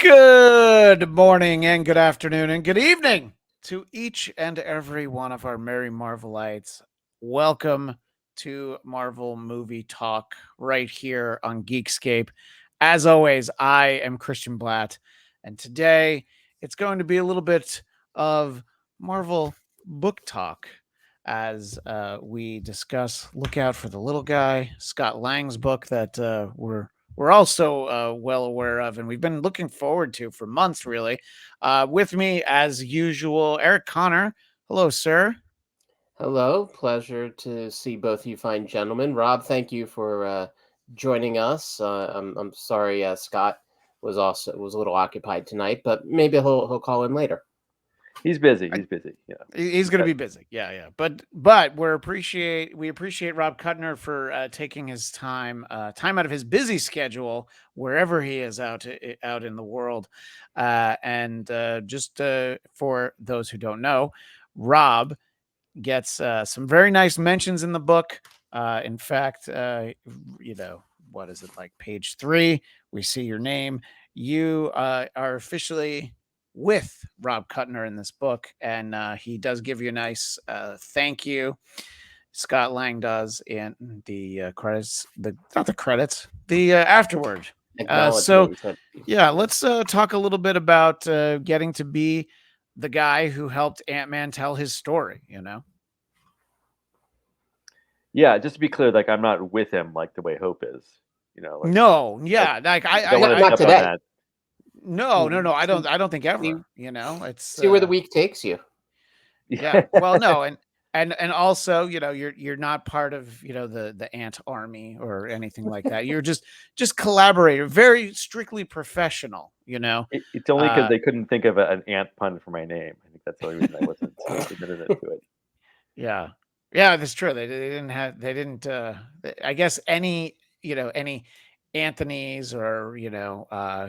Good morning and good afternoon and good evening to each and every one of our merry Marvelites. Welcome to Marvel Movie Talk right here on Geekscape. As always, I am Christian Bladt, and today it's going to be a little bit of Marvel book talk as we discuss Look Out for the Little Guy, Scott Lang's book that we're also well aware of, and we've been looking forward to for months, really. With me, as usual, Eric Conner. Hello, sir. Hello, pleasure to see both you fine gentlemen. Rob, thank you for joining us. I'm sorry Scott was a little occupied tonight, but maybe he'll call in later. He's busy. Yeah, He's going to be busy. Yeah. But we appreciate Rob Kutner for taking his time out of his busy schedule wherever he is out in the world. And just for those who don't know, Rob gets some very nice mentions in the book. In fact, what is it, like page 3? We see your name. You are officially with Rob Kutner in this book, and he does give you a nice thank you. Scott Lang does in the credits, not the credits, the afterward. So yeah, let's talk a little bit about getting to be the guy who helped Ant-Man tell his story, Yeah, just to be clear, like I'm not with him like the way Hope is. Like, no, yeah, like I don't want to not step today. on that. No. I don't think ever. It's see where the week takes you. Yeah. Well, no, and also, you're not part of the Ant Army or anything like that. You're just collaborator, very strictly professional. It's only because they couldn't think of an ant pun for my name. I think that's the only reason I wasn't admitted to it. Yeah, that's true. They didn't. I guess any Anthony's or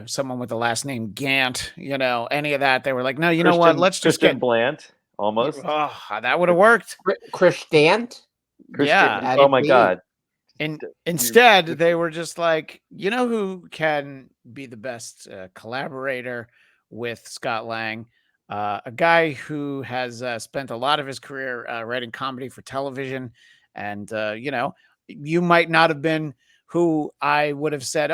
someone with the last name Gant, any of that, they were like, no, know what? Let's just Christian get Bladt almost. Oh, that would have worked. Christian. Yeah. Oh my God. And instead, they were just like, who can be the best collaborator with Scott Lang? A guy who has spent a lot of his career writing comedy for television. And, you might not have been who I would have said,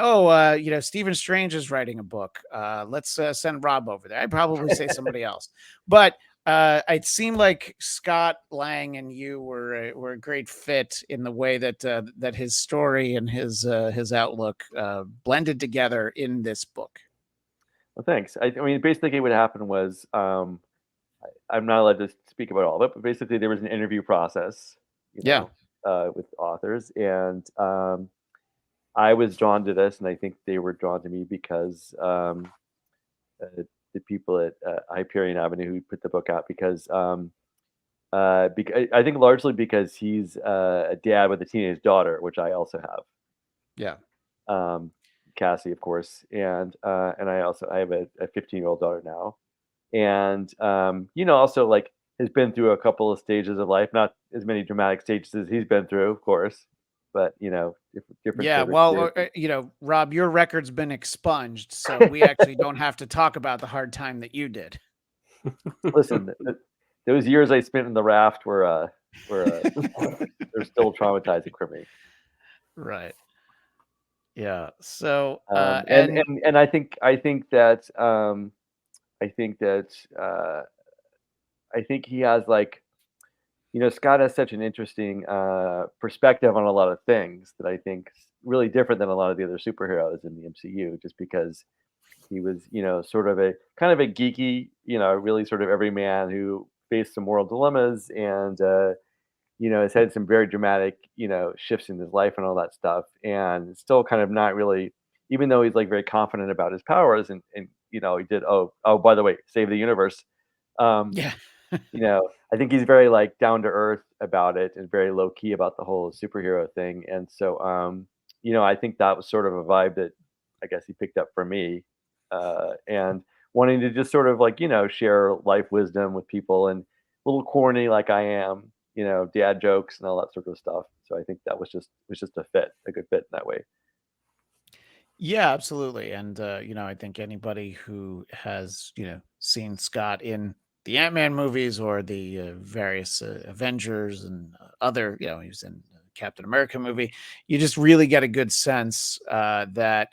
Stephen Strange is writing a book. Let's send Rob over there. I'd probably say somebody else. But it seemed like Scott Lang and you were a great fit in the way that that his story and his outlook blended together in this book. Well, thanks. I mean, basically, what happened was I'm not allowed to speak about all of it, but basically, there was an interview process, with authors, and I was drawn to this, and I think they were drawn to me because the people at Hyperion Avenue who put the book out because I think largely because he's a dad with a teenage daughter, which I also have. Yeah. Cassie, of course, and I have a 15-year-old daughter now, and also like has been through a couple of stages of life, not as many dramatic stages as he's been through, of course, but different. Yeah, well, Rob, your record's been expunged, so we actually don't have to talk about the hard time that you did. Listen, those years I spent in the raft were they're still traumatizing for me. Right. Yeah. So and I think that I think he has like Scott has such an interesting perspective on a lot of things that I think is really different than a lot of the other superheroes in the MCU, just because he was sort of a kind of a geeky, really sort of everyman who faced some moral dilemmas and has had some very dramatic, shifts in his life and all that stuff, and still kind of not really, even though he's like very confident about his powers and he did, by the way, save the universe. Yeah. I think he's very like down to earth about it and very low key about the whole superhero thing. And so, I think that was sort of a vibe that I guess he picked up from me, and wanting to just sort of like, share life wisdom with people and a little corny like I am, dad jokes and all that sort of stuff. So I think that was just a good fit in that way. Yeah, absolutely. And I think anybody who has, seen Scott in the Ant-Man movies or the various Avengers and other, he was in the Captain America movie, you just really get a good sense that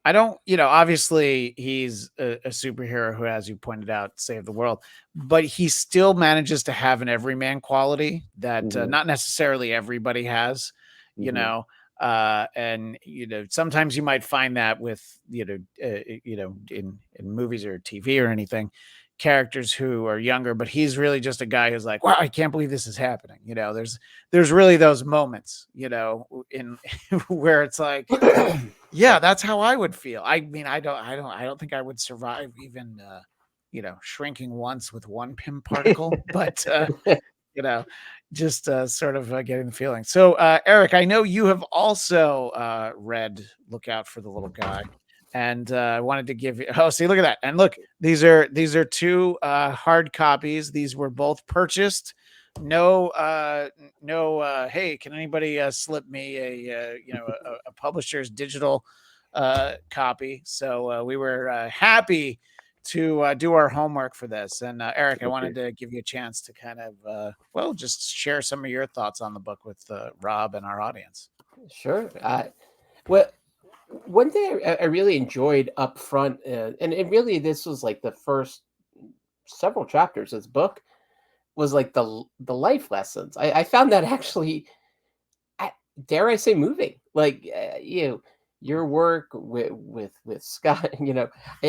I don't, obviously he's a superhero who, as you pointed out, saved the world, but he still manages to have an everyman quality that Hmm. not necessarily everybody has, you Hmm. know. And sometimes you might find that with in movies or TV or anything, characters who are younger, but he's really just a guy who's like, wow, I can't believe this is happening. There's really those moments, in where it's like, yeah, that's how I would feel. I mean, I don't think I would survive even, shrinking once with one Pym particle, but, you know, just, sort of, getting the feeling. So, Eric, I know you have also, read Look Out for the Little Guy, and, I wanted to give you oh, see, look at that, and look, these are 2, hard copies. These were both purchased. No, no, "Hey, can anybody, slip me a publisher's digital, copy?" So, we were, happy to do our homework for this. And Eric, I wanted Okay. to give you a chance to kind of, well, just share some of your thoughts on the book with Rob and our audience. Sure. Well, one thing I really enjoyed up front, and it really this was like the first several chapters of this book was like the life lessons. I found that actually, I, dare I say, moving. Like your work with Scott.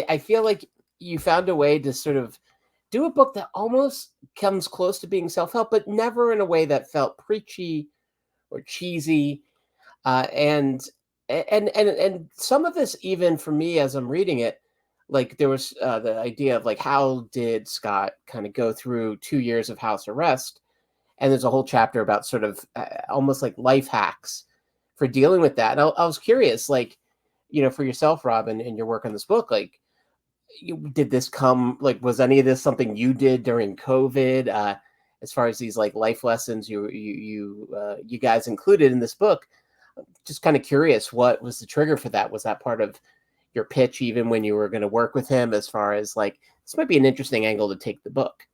I feel like you found a way to sort of do a book that almost comes close to being self help, but never in a way that felt preachy or cheesy. And some of this, even for me as I'm reading it, like there was the idea of like how did Scott kind of go through 2 years of house arrest, and there's a whole chapter about sort of almost like life hacks for dealing with that. And I was curious, like, for yourself, Robin, in your work on this book, like, did this come, like, was any of this something you did during COVID? As far as these like life lessons you guys included in this book, just kind of curious, what was the trigger for that? Was that part of your pitch even when you were going to work with him, as far as like, this might be an interesting angle to take the book?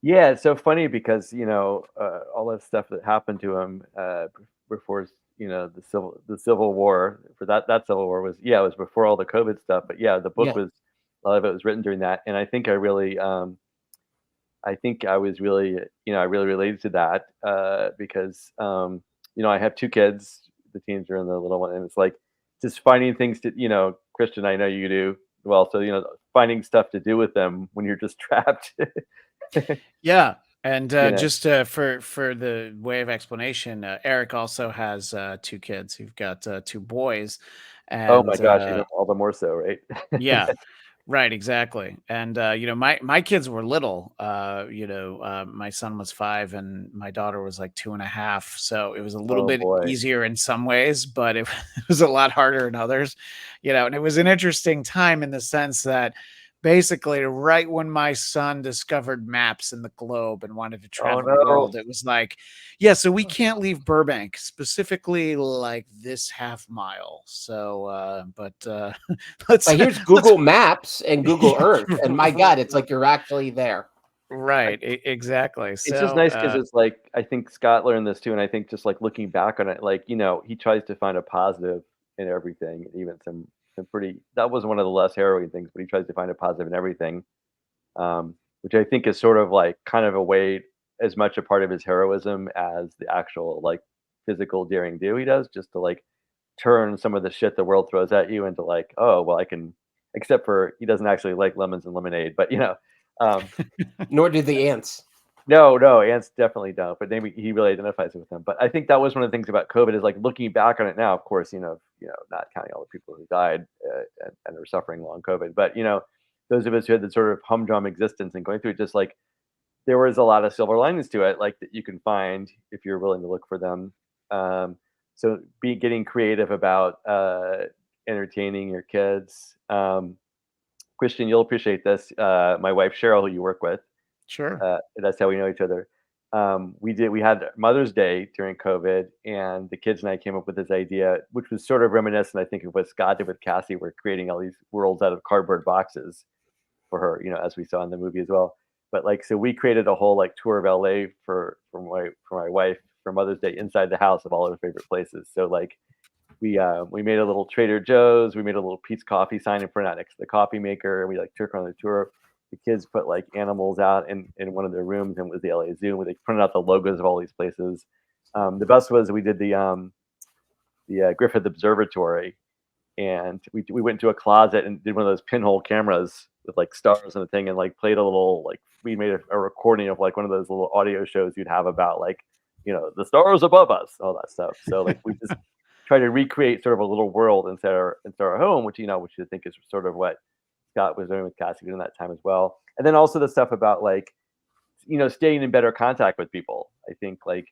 Yeah, it's so funny because all that stuff that happened to him before the Civil War, for that Civil War was, yeah, it was before all the COVID stuff, but yeah, the book Yeah. was, a lot of it was written during that, and I think I was really, I really related to that because, I have 2 kids. The teens are in the little one, and it's like just finding things to, Christian, I know you do well. So, finding stuff to do with them when you're just trapped. Yeah. And you know, just for the way of explanation, Eric also has 2 kids. You've got 2 boys, oh my and gosh, all the more so, right? yeah. Right, exactly. And my kids were little. My son was 5 and my daughter was like 2.5. So it was a little Oh bit boy. easier in some ways, but it, it was a lot harder in others. And it was an interesting time in the sense that basically right when my son discovered maps in the globe and wanted to Oh travel the no. world, it was like, yeah, so we can't leave Burbank, specifically like this half mile. So but let's But here's let's Google Maps and Google yeah, Earth, and my God, it's like you're actually there. right, exactly. It's just So, nice because it's like, I think Scott learned this too, and I think just, like, looking back on it, like, he tries to find a positive in everything, even some pretty, that was one of the less harrowing things, but he tries to find a positive in everything, which I think is sort of, like, kind of a way, as much a part of his heroism as the actual, like, physical daring do he does, just to, like, turn some of the shit the world throws at you into, like, "Oh, well, I can," except for he doesn't actually like lemons and lemonade, but, um Nor do the ants. no, no, ants definitely don't, but maybe he really identifies with them. But I think that was one of the things about COVID is like looking back on it now, of course, not counting all the people who died and are suffering long COVID, but those of us who had the sort of humdrum existence and going through it, just like there was a lot of silver linings to it, like that you can find if you're willing to look for them. Um, so be getting creative about entertaining your kids. Christian, you'll appreciate this. My wife Cheryl, who you work with, sure. that's how we know each other. we had Mother's Day during COVID, and the kids and I came up with this idea, which was sort of reminiscent, I think, of what Scott did with Cassie. We're creating all these worlds out of cardboard boxes for her, as we saw in the movie as well. But like, so we created a whole like tour of LA for my wife for Mother's Day inside the house of all her favorite places. So like, we made a little Trader Joe's, we made a little Pete's Coffee sign in front out next to the coffee maker. We like took her on the tour. The kids put like animals out in one of their rooms, and it was the LA Zoo, where they printed out the logos of all these places. The best was we did the Griffith Observatory, and we went into a closet and did one of those pinhole cameras with like stars and the thing, and like played a little, like we made a recording of like one of those little audio shows you'd have about like the stars above us, all that stuff. So like we just try to recreate sort of a little world inside our home, which I think is sort of what Scott was doing with Cassie during that time as well. And then also the stuff about like staying in better contact with people. I think like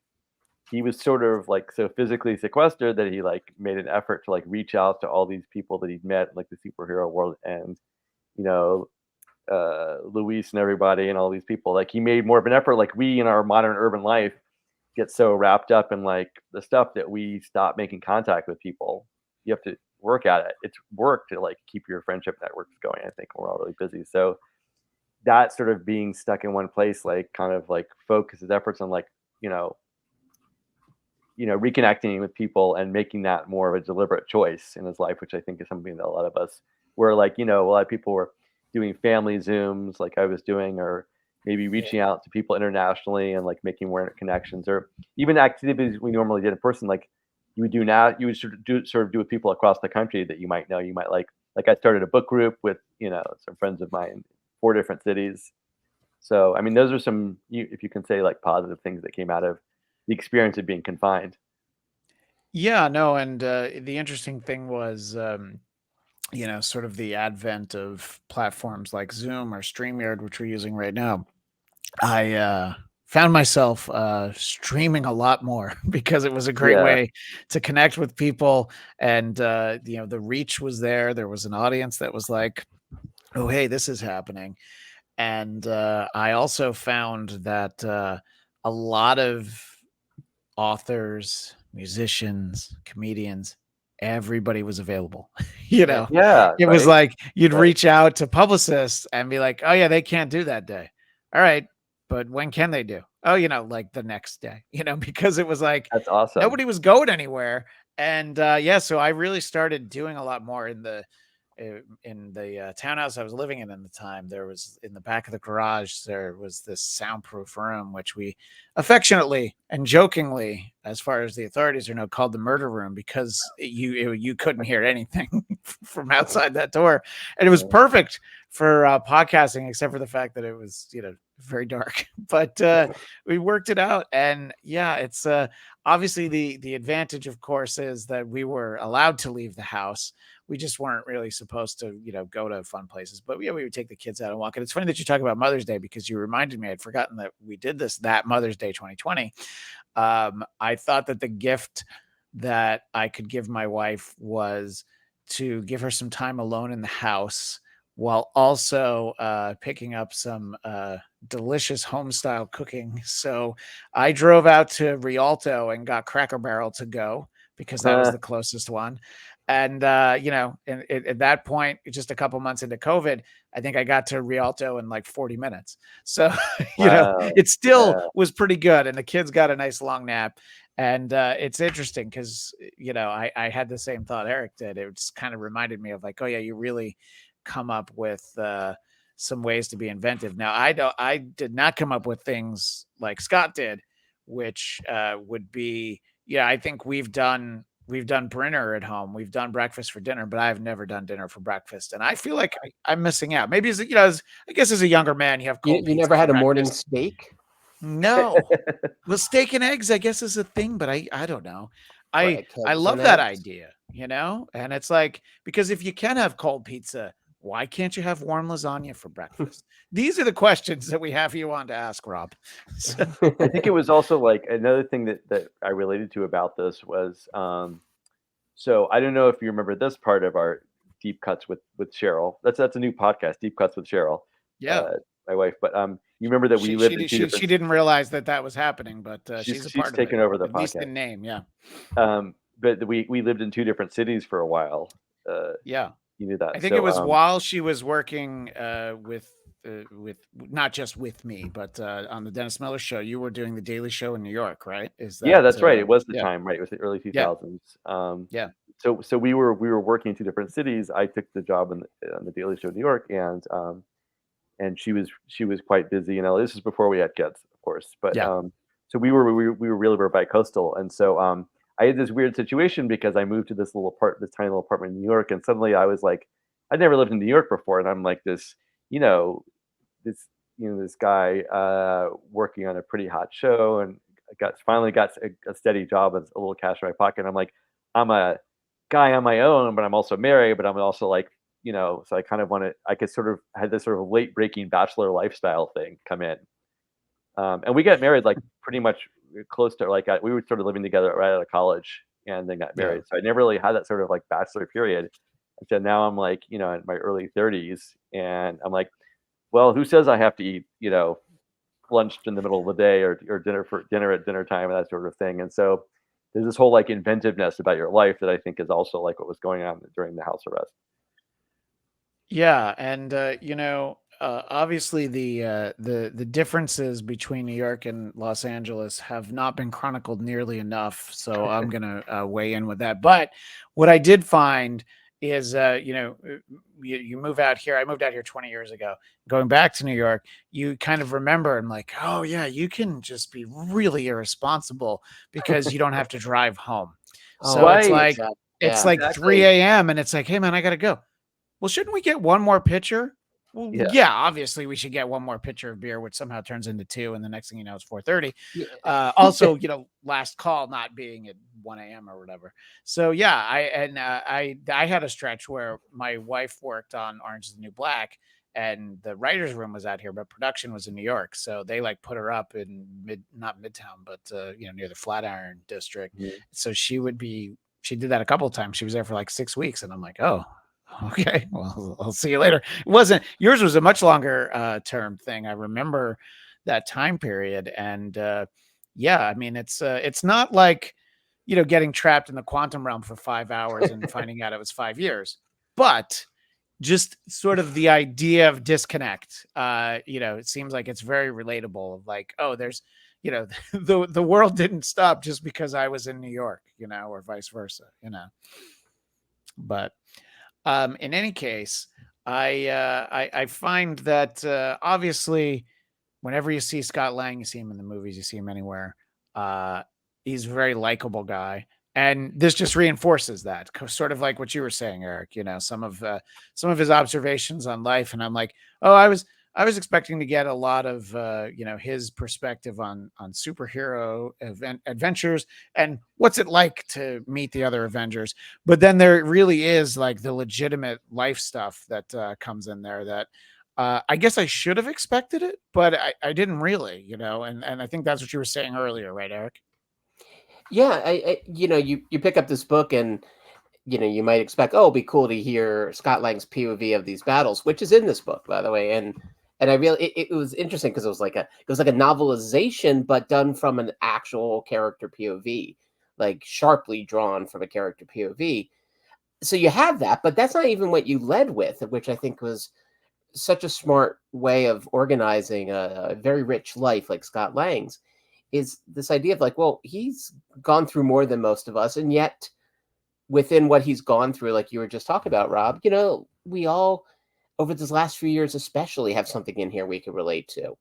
he was sort of like so physically sequestered that he like made an effort to like reach out to all these people that he'd met in like the superhero world, and you know Luis and everybody and all these people. Like he made more of an effort. Like we in our modern urban life get so wrapped up in like the stuff that we stop making contact with people. You have to work at it. It's work to like keep your friendship networks going. I think we're all really busy. So that sort of being stuck in one place, like kind of like focuses efforts on like, reconnecting with people and making that more of a deliberate choice in his life, which I think is something that a lot of us were like, a lot of people were doing family Zooms like I was doing, or maybe reaching out to people internationally and like making more connections, or even activities we normally did in person, like you would do now, you would sort of do with people across the country that you might know. You might like I started a book group with, some friends of mine in 4 different cities. So, I mean, those are some, if you can say like positive things that came out of the experience of being confined. Yeah, no, and the interesting thing was, sort of the advent of platforms like Zoom or StreamYard, which we're using right now. I found myself streaming a lot more because it was a great Yeah. way to connect with people, and the reach was there. There was an audience that was like, "Oh, hey, this is happening," and I also found that a lot of authors, musicians, comedians, everybody was available. Right. Yeah. It was Right. like you'd Right. reach out to publicists and be like, "Oh yeah, they can't do that day." All right, but when can they do? Oh, like the next day, because it was like That's awesome. nobody was going anywhere. And yeah, so I really started doing a lot more in the townhouse I was living in the time. There was, in the back of the garage, there was this soundproof room, which we affectionately and jokingly, as far as the authorities know, called the murder room, because you couldn't hear anything from outside that door, and it was perfect for podcasting, except for the fact that it was very dark. But we worked it out, and yeah, it's obviously the advantage, of course, is that we were allowed to leave the house. We just weren't really supposed to, go to fun places. But yeah, we would take the kids out and walk. And it's funny that you talk about Mother's Day, because you reminded me, I'd forgotten that we did that Mother's Day 2020. I thought that the gift that I could give my wife was to give her some time alone in the house, while also picking up some delicious home style cooking. So I drove out to Rialto and got Cracker Barrel to go, because that was the closest one. And at that point, just a couple months into COVID, I think I got to Rialto in like 40 minutes. So Wow. it still Yeah. was pretty good, and the kids got a nice long nap. And it's interesting because I had the same thought Eric did. It just kind of reminded me of like, oh yeah, you really come up with some ways to be inventive. Now, I did not come up with things like Scott did, which would be, I think we've done dinner at home. We've done breakfast for dinner, but I've never done dinner for breakfast, and I feel like I'm missing out. Maybe I guess as a younger man, you have cold You pizza never for had a morning breakfast. steak? No, well, steak and eggs, I guess, is a thing, but I don't know. I Right, I eggs and love that eggs. idea, and it's like, because if you can have cold pizza, why can't you have warm lasagna for breakfast? These are the questions that we have you on to ask, Rob. So, I think it was also like another thing that I related to about this was, so I don't know if you remember this part of our deep cuts with Cheryl. That's a new podcast, Deep Cuts with Cheryl, yeah. uh, my wife. But You remember that we lived in two She different. didn't realize that was happening, but she's a part of it, taken over the at least podcast. in name. Yeah. But we lived in two different cities for a while. Yeah. You knew that. I think So it was while she was working with not just with me, but on the Dennis Miller Show. You were doing the Daily Show in New York, right? Is that? yeah, that's right. It was the yeah. time, right? It was the early Yeah. 2000s. Yeah. So we were working in two different cities. I took the job on the Daily Show in New York, and she was quite busy. You know, this is before we had kids, of course. But Yeah. so we were bi-coastal, and so I had this weird situation because I moved to this tiny little apartment in New York, and suddenly I was like, I'd never lived in New York before, and I'm like this, this guy working on a pretty hot show, and finally got a steady job and a little cash in my pocket. And I'm like, I'm a guy on my own, but I'm also married, but I'm also like, so I kind of I could sort of had this sort of late breaking bachelor lifestyle thing come in. And we got married like pretty much close to we were sort of living together right out of college and then got married. So I never really had that sort of like bachelor period. And so now I'm like, in my early 30s, and I'm like, well, who says I have to eat, lunch in the middle of the day or dinner at dinner time and that sort of thing. And so there's this whole like inventiveness about your life that I think is also like what was going on during the house arrest. Yeah, and obviously the differences between New York and Los Angeles have not been chronicled nearly enough. So I'm gonna weigh in with that. But what I did find is, you move out here. I moved out here 20 years ago. Going back to New York, you kind of remember and like, oh yeah, you can just be really irresponsible because you don't have to drive home. So it's like it's like 3 a.m. and it's like, hey man, I gotta go. Well, shouldn't we get one more pitcher? Well, yeah, obviously we should get one more pitcher of beer, which somehow turns into 2, and the next thing you know, it's 4:30. Also, last call not being at 1 a.m. or whatever. So yeah, I had a stretch where my wife worked on Orange is the New Black, and the writers' room was out here, but production was in New York. So they like put her up in not Midtown, but near the Flatiron district. Mm-hmm. So she did that a couple of times. She was there for like 6 weeks, and I'm like, oh. Okay, well, I'll see you later. Yours was a much longer term thing. I remember that time period, and yeah, I mean, it's not like getting trapped in the quantum realm for 5 hours and finding out it was 5 years, but just sort of the idea of disconnect. It seems like it's very relatable. Of like, oh, there's the world didn't stop just because I was in New York, or vice versa, but. In any case, I find that obviously, whenever you see Scott Lang, you see him in the movies, you see him anywhere. He's a very likable guy, and this just reinforces that. Sort of like what you were saying, Eric. Some of his observations on life, and I'm like, oh, I was expecting to get a lot of his perspective on superhero adventures and what's it like to meet the other Avengers. But then there really is like the legitimate life stuff that comes in there that I guess I should have expected it, but I didn't really, and I think that's what you were saying earlier, right, Eric? Yeah, you pick up this book and you might expect, oh, it'd be cool to hear Scott Lang's POV of these battles, which is in this book, by the way. And I really, it was interesting because it was like a novelization, but done from an actual character POV, like sharply drawn from a character POV. So you have that, but that's not even what you led with, which I think was such a smart way of organizing a very rich life like Scott Lang's, is this idea of like, well, he's gone through more than most of us, and yet within what he's gone through, like you were just talking about, Rob, we all, over this last few years especially, have something in here we can relate to.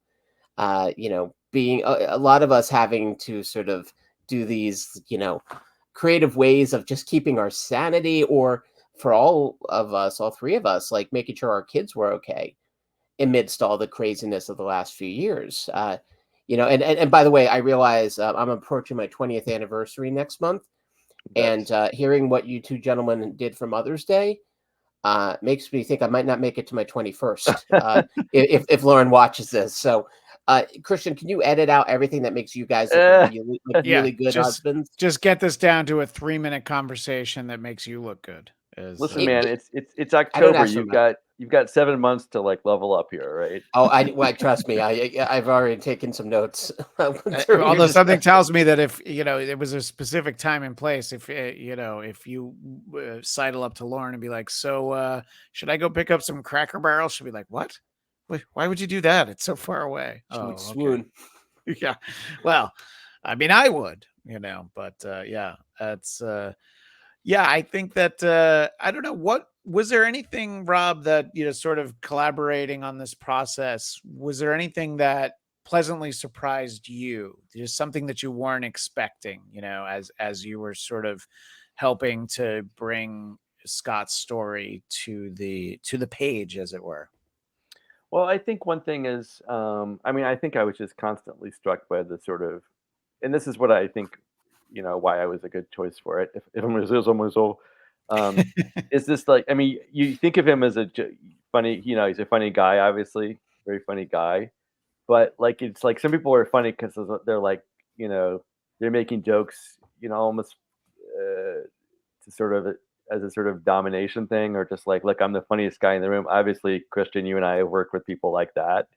Being a lot of us having to sort of do these, creative ways of just keeping our sanity, or for all three of us, like making sure our kids were okay amidst all the craziness of the last few years. And by the way, I realize I'm approaching my 20th anniversary next month. And hearing what you two gentlemen did for Mother's Day makes me think I might not make it to my 21st if Lauren watches this. So, Christian, can you edit out everything that makes you guys look really good husbands? Just get this down to a 3-minute conversation that makes you look good. Listen, man, it's October. you've got 7 months to like level up here, right? Well, trust me, I've already taken some notes. during Although your something discussion. tells me that if there was a specific time and place, if if you sidle up to Lauren and be like, "So, should I go pick up some Cracker Barrel?" She'll be like, "What? Why would you do that? It's so far away." She would Oh, swoon. okay. Yeah. Well, I mean, I would, but yeah, that's yeah, I think that I don't know, what was there anything, Rob, that sort of collaborating on this process, was there anything that pleasantly surprised you? Just something that you weren't expecting, as you were sort of helping to bring Scott's story to the page, as it were. Well, I think one thing is, I mean, I think I was just constantly struck by the sort of, and this is what I think, why I was a good choice for it. If I'm is this like, I mean, you think of him as funny, he's a funny guy, obviously, very funny guy, but like, it's like some people are funny because they're like, you know, they're making jokes, almost to sort of as a sort of domination thing, or just like, look, I'm the funniest guy in the room. Obviously, Christian, you and I have worked with people like that.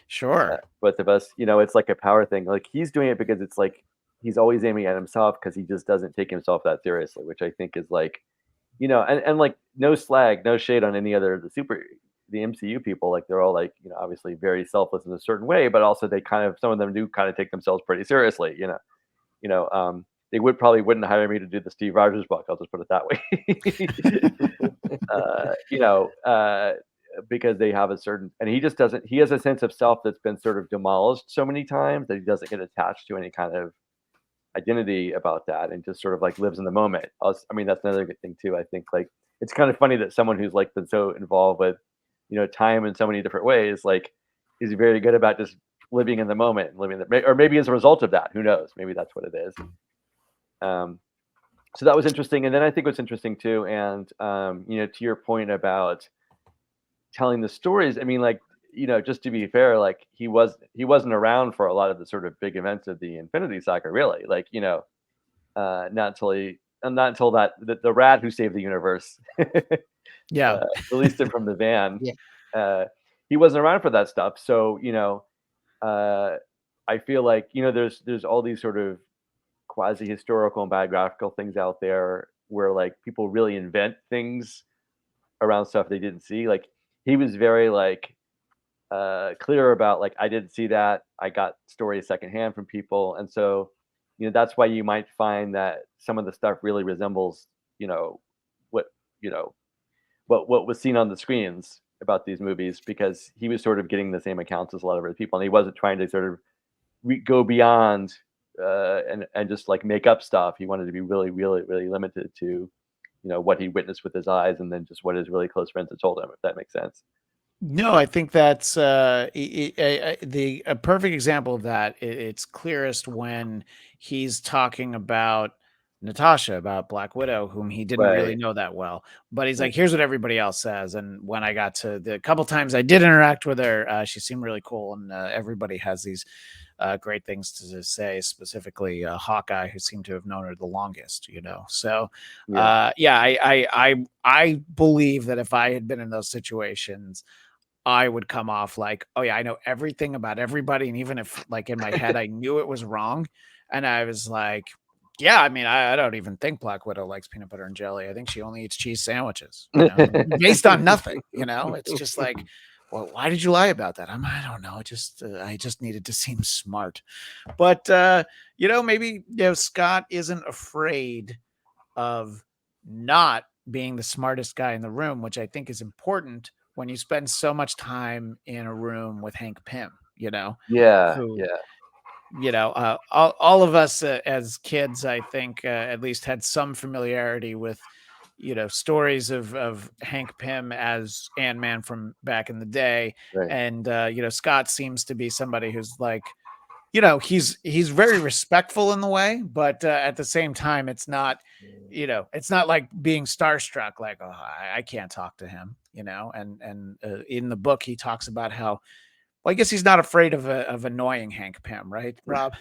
Sure. Both of us, it's like a power thing. Like he's doing it because it's like he's always aiming at himself because he just doesn't take himself that seriously, which I think is like, and like no slag, no shade on any other of the MCU people. Like they're all like, obviously very selfless in a certain way, but also they kind of, some of them do kind of take themselves pretty seriously. They wouldn't hire me to do the Steve Rogers book. I'll just put it that way. Because they have a certain, and he just doesn't. He has a sense of self that's been sort of demolished so many times that he doesn't get attached to any kind of identity about that, and just sort of like lives in the moment. I mean, that's another good thing too. I think like it's kind of funny that someone who's like been so involved with, time in so many different ways, like is very good about just living in the moment and living the, or maybe as a result of that, who knows? Maybe that's what it is. So that was interesting. And then I think what's interesting too, and to your point about telling the stories, I mean, like, just to be fair, like he wasn't around for a lot of the sort of big events of the Infinity Saga, really. Like, not until that the rat who saved the universe Yeah. released him from the van. Yeah. He wasn't around for that stuff. So, I feel like, there's all these sort of quasi historical and biographical things out there where like people really invent things around stuff they didn't see. Like he was very like clear about like, I didn't see that. I got stories secondhand from people. And so, that's why you might find that some of the stuff really resembles, what, what was seen on the screens about these movies, because he was sort of getting the same accounts as a lot of other people. And he wasn't trying to sort of go beyond and just like make up stuff. He wanted to be really, really, really limited to, what he witnessed with his eyes, and then just what his really close friends had told him, if that makes sense. No, I think that's a perfect example of that. It's clearest when he's talking about Natasha, about Black Widow, whom he didn't really Right. know that well. But he's Right. like, here's what everybody else says. And when I got to the couple times I did interact with her, she seemed really cool. And everybody has these great things to say, specifically Hawkeye, who seemed to have known her the longest, So, Yeah. yeah, I believe that if I had been in those situations, I would come off like, oh yeah, I know everything about everybody. And even if like in my head, I knew it was wrong. And I was like, yeah, I mean, I don't even think Black Widow likes peanut butter and jelly. I think she only eats cheese sandwiches, based on nothing, It's just like, well, why did you lie about that? I don't know. I just needed to seem smart. But, maybe, Scott isn't afraid of not being the smartest guy in the room, which I think is important when you spend so much time in a room with Hank Pym, Yeah. who, Yeah. all of us as kids, I think, at least had some familiarity with, stories of Hank Pym as Ant-Man from back in the day. Right. And, Scott seems to be somebody who's like, he's very respectful in the way, but at the same time, it's not, it's not like being starstruck, like, oh, I can't talk to him, and in the book, he talks about how, well, I guess he's not afraid of annoying Hank Pym, right, Rob?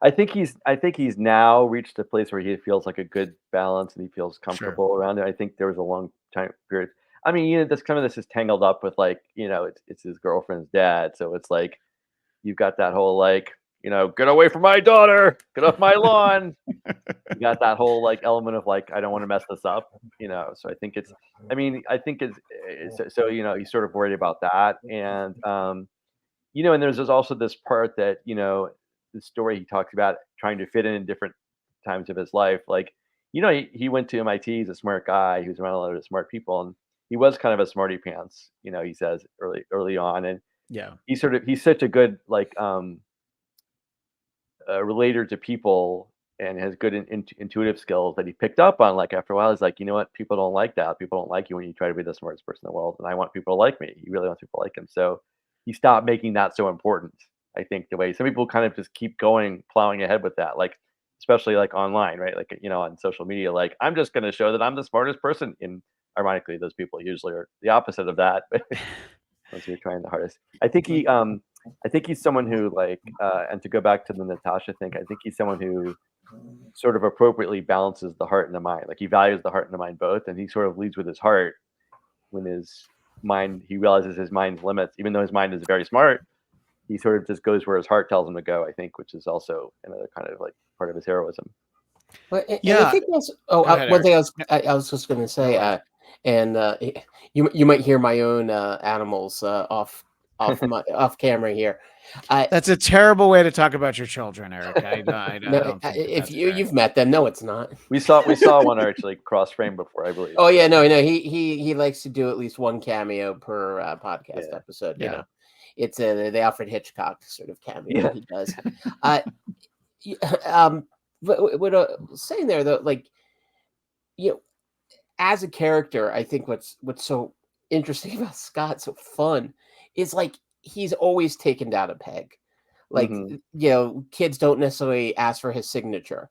I think he's now reached a place where he feels like a good balance and he feels Sure. comfortable around it. I think there was a long time period. I mean, this is tangled up with like, it's his girlfriend's dad, so it's like you've got that whole like, get away from my daughter, get off my lawn. You got that whole like element of like, I don't want to mess this up, So I think so he's sort of worried about that, and and there's also this part that the story he talks about trying to fit in different times of his life, like he went to MIT. He's a smart guy. He was around a lot of smart people, and he was kind of a smarty pants. He says early on, and Yeah. he's such a good like relator to people and has good intuitive skills that he picked up on. Like after a while, he's like, you know what? People don't like that. People don't like you when you try to be the smartest person in the world, and I want people to like me. He really wants people to like him, so he stopped making that so important. I think the way some people kind of just keep going, plowing ahead with that, like especially like online, right? Like on social media, like I'm just going to show that I'm the smartest person. And ironically, those people usually are the opposite of that. Once you're trying the hardest, I think he's someone who like, and to go back to the Natasha thing, I think he's someone who sort of appropriately balances the heart and the mind. Like he values the heart and the mind both, and he sort of leads with his heart when his mind, he realizes his mind's limits, even though his mind is very smart. He sort of just goes where his heart tells him to go, I think, which is also another kind of like part of his heroism. Well, and I Yeah. think that's Go ahead, one Eric. thing I was just going to say, and you might hear my own animals off camera here. That's a terrible way to talk about your children, Eric. I No, don't think if that's fair. you've met them, no, it's not. We saw one actually cross frame before, I believe. Oh yeah, no, he likes to do at least one cameo per podcast Yeah. episode. Yeah. It's the Alfred Hitchcock sort of cameo Yeah. he does. What I was saying there though, like as a character, I think what's so interesting about Scott, so fun, is like he's always taken down a peg. Like Hmm. kids don't necessarily ask for his signature.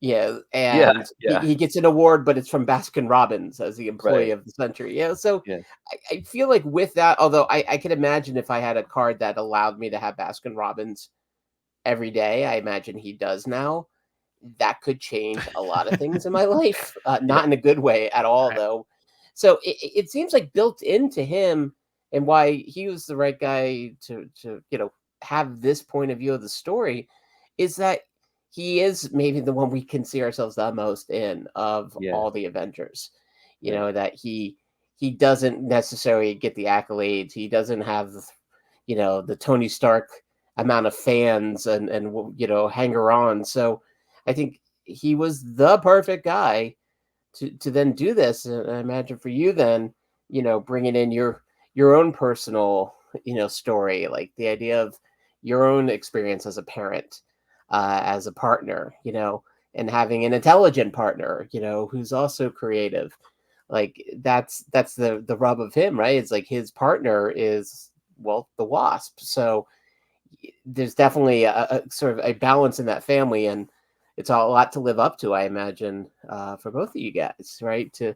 Yeah, Yeah. and Yeah. he gets an award, but it's from Baskin Robbins as the employee Right. of the century. Yeah, so Yeah. I feel like with that, although I can imagine if I had a card that allowed me to have Baskin Robbins every day, I imagine he does now. That could change a lot of things in my life, Yeah. not in a good way at all, Right. though. So it seems like built into him, and why he was the right guy to have this point of view of the story, is that he is maybe the one we can see ourselves the most in of Yeah. all the Avengers. Yeah. That he doesn't necessarily get the accolades. He doesn't have the Tony Stark amount of fans and hanger on. So I think he was the perfect guy to then do this. And I imagine for you then, bringing in your own personal, story, like the idea of your own experience as a parent, as a partner, and having an intelligent partner, who's also creative. Like that's the rub of him, right? It's like his partner is, well, the Wasp. So there's definitely a sort of a balance in that family, and it's a lot to live up to, I imagine, for both of you guys, right? To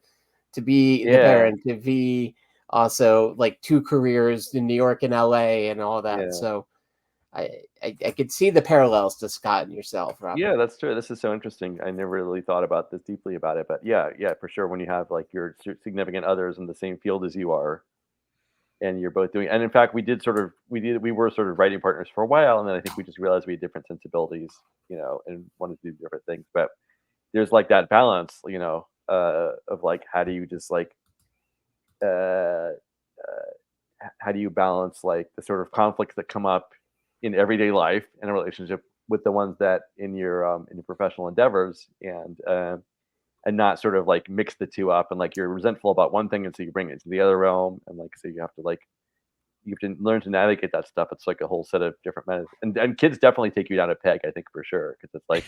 be the Yeah. parent, to be also like two careers in New York and LA and all that. Yeah. So I could see the parallels to Scott and yourself, Rob. Yeah, that's true. This is so interesting. I never really thought about this deeply about it, but yeah, for sure. When you have like your significant others in the same field as you are, and you're both doing, and in fact, we were sort of writing partners for a while, and then I think we just realized we had different sensibilities, and wanted to do different things. But there's like that balance, of like how do you just like uh, how do you balance like the sort of conflicts that come up in everyday life in a relationship with the ones that in your professional endeavors, and not sort of like mix the two up, and like you're resentful about one thing and so you bring it to the other realm, and like so you have to learn to navigate that stuff. It's like a whole set of different methods, and kids definitely take you down a peg, I think, for sure, because it's like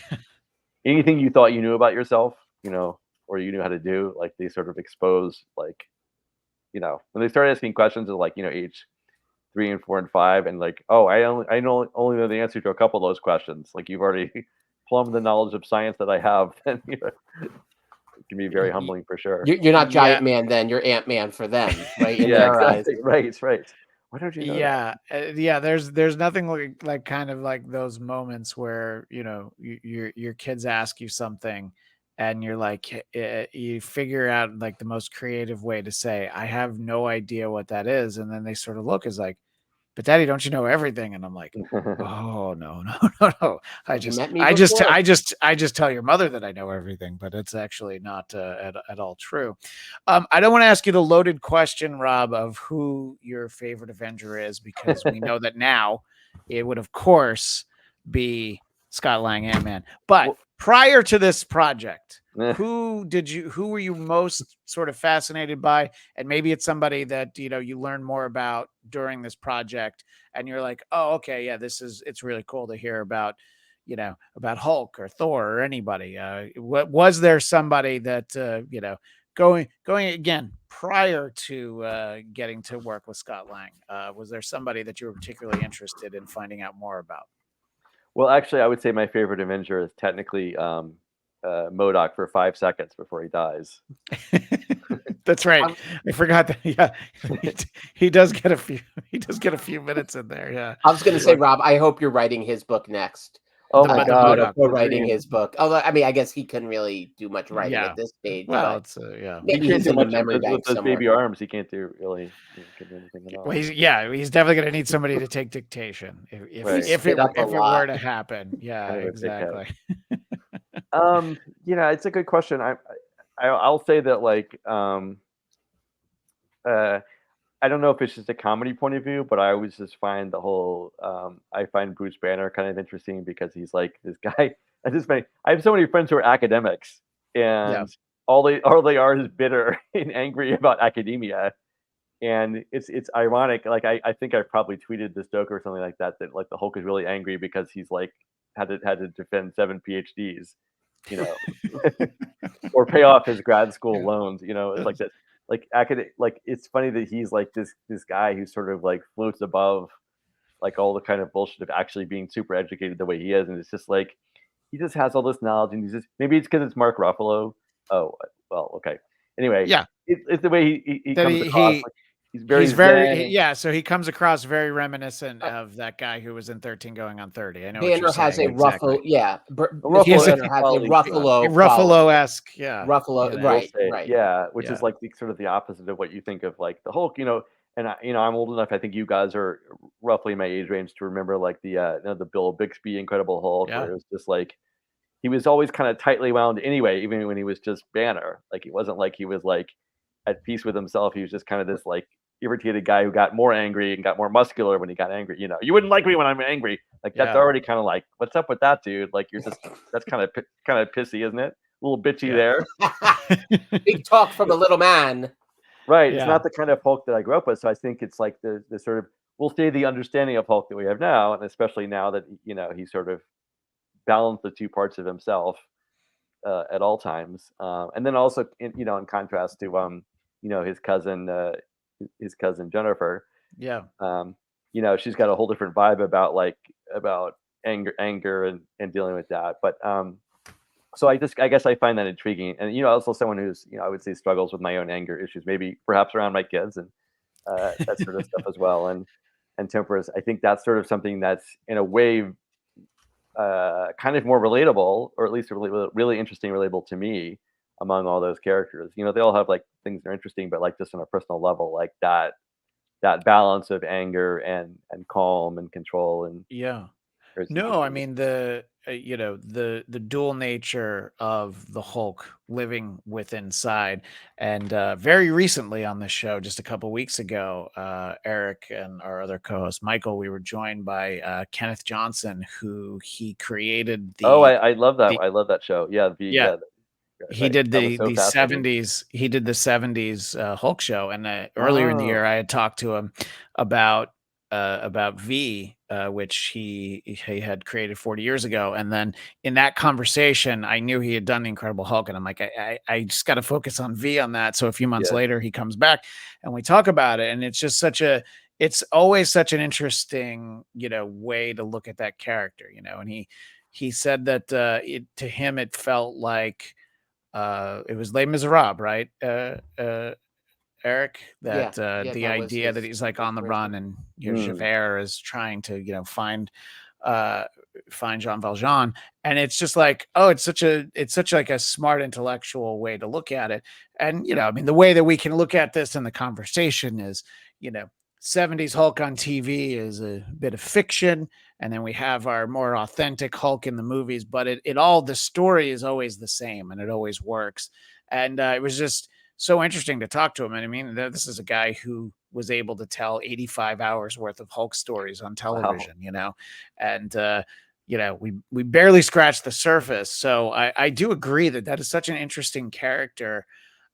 anything you thought you knew about yourself, or you knew how to do, like they sort of expose, like when they start asking questions at like age 3 and 4 and 5, and like, oh, only know the answer to a couple of those questions. Like you've already plumbed the knowledge of science that I have, then it can be very humbling for sure. You're not Yeah. Giant Man then, you're Ant-Man for them, right? In Yeah, their eyes. exactly. Right. Why don't you know that? Yeah. There's nothing like kind of like those moments where your kids ask you something, and you're like, you figure out like the most creative way to say, I have no idea what that is. And then they sort of look as like, but Daddy, don't you know everything? And I'm like, oh no. I You met me just before. tell your mother that I know everything, but it's actually not at all true. I don't want to ask you the loaded question, Rob, of who your favorite Avenger is, because we know that now it would, of course, be Scott Lang, Ant-Man. But Well- prior to this project, Eh. who were you most sort of fascinated by? And maybe it's somebody that, you know, you learn more about during this project and you're like, oh, okay, yeah, it's really cool to hear about, you know, about Hulk or Thor or anybody. What was there somebody that, you know, going again prior to getting to work with Scott Lang, was there somebody that you were particularly interested in finding out more about? Well, actually, I would say my favorite Avenger is technically MODOK for 5 seconds before he dies. That's right. I forgot that. Yeah, he does get a few. He does get a few minutes in there. Yeah. I was going to say, Rob, I hope you're writing his book next. Oh my God, MODOK. For writing his book. Although, I mean, I guess he couldn't really do much writing Yeah. at this stage. Well, but it's yeah. maybe He can't he's do in the much memory with bank those somewhere. baby arms. He can't do really. He can't do anything at all. Well, he's definitely going to need somebody to take dictation Right. if Spit it up a were lot. to happen. Yeah, Kind of a dickhead. exactly. You know, it's a good question. I'll say that like I don't know if it's just a comedy point of view, but I always just find the whole I find Bruce Banner kind of interesting because he's like this guy. It's just funny. I have so many friends who are academics, and all they are is bitter and angry about academia. And it's ironic. Like I think I probably tweeted this joke or something like that like the Hulk is really angry because he's like had to defend 7 PhDs, you know, or pay off his grad school loans. You know, it's like that. Like like it's funny that he's like this guy who sort of like floats above like all the kind of bullshit of actually being super educated the way he is, and it's just like he just has all this knowledge, and he's just maybe it's because it's Mark Ruffalo. Oh well, okay. Anyway, Yeah. It's the way he That comes across. Like he's very yeah. So he comes across very reminiscent of that guy who was in 13 going on 30. I know what Banner you're has saying. a Ruffalo, yeah. Ruffalo Banner has a Ruffalo, Ruffalo-esque, yeah. Ruffalo, You know, right, say, right. yeah, which Yeah. is like the sort of the opposite of what you think of like the Hulk, you know. And I'm old enough. I think you guys are roughly my age range to remember like the you know, the Bill Bixby Incredible Hulk, Yeah. where it was just like he was always kind of tightly wound anyway, even when he was just Banner. Like it wasn't like he was like at peace with himself. He was just kind of this like irritated guy who got more angry and got more muscular when he got angry. You know, you wouldn't like me when I'm angry. Like that's already kind of like, what's up with that, dude? Like you're just that's kind of pissy, isn't it? A little bitchy there. Big talk from a little man. Right. It's not the kind of Hulk that I grew up with. So I think it's like the sort of we'll say the understanding of Hulk that we have now, and especially now that you know he sort of balanced the two parts of himself at all times, and then also you know in contrast to you know his cousin Jennifer. Yeah. You know she's got a whole different vibe about anger and dealing with that, but so I guess I find that intriguing, and you know, also someone who's I would say struggles with my own anger issues, maybe perhaps around my kids and that sort of stuff as well, and tempers. I think that's sort of something that's in a way kind of more relatable, or at least really interesting, relatable to me among all those characters. You know, they all have like things that are interesting, but like just on a personal level, like that balance of anger and calm and control and No, I mean the you know the dual nature of the Hulk living with inside, and very recently on this show, just a couple weeks ago, Eric and our other co-host Michael, we were joined by Kenneth Johnson, who he created the. I love that. I love that show. Yeah, he did the so 70s. He did the 70s Hulk show, and earlier in the year, I had talked to him about V, which he had created 40 years ago. And then in that conversation, I knew he had done the Incredible Hulk, and I'm like, I just got to focus on V on that. So a few months later, he comes back and we talk about it, and it's just it's always such an interesting, way to look at that character, and he said that to him, it felt like it was Les Miserables, right? Eric, that the that was idea that his he's like on the run, inspiration. and Javert is trying to find find Jean Valjean, and it's just like, oh, it's such like a smart intellectual way to look at it. And I mean, the way that we can look at this in the conversation is, 70s Hulk on TV is a bit of fiction, and then we have our more authentic Hulk in the movies, but the story is always the same, and it always works. And it was just so interesting to talk to him. And I mean, this is a guy who was able to tell 85 hours worth of Hulk stories on television, and we barely scratched the surface. So I do agree that is such an interesting character,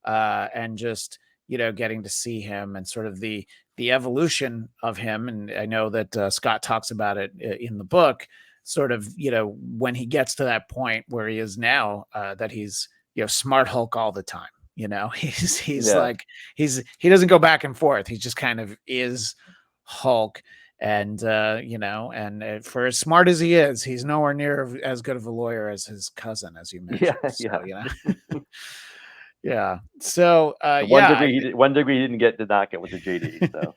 and just getting to see him and sort of the evolution of him. And I know that Scott talks about it in the book, sort of when he gets to that point where he is now, that he's smart Hulk all the time. He's like he doesn't go back and forth. He just kind of is Hulk. And and for as smart as he is, he's nowhere near as good of a lawyer as his cousin, as you mentioned. Yeah. So one degree he did not get with the JD. So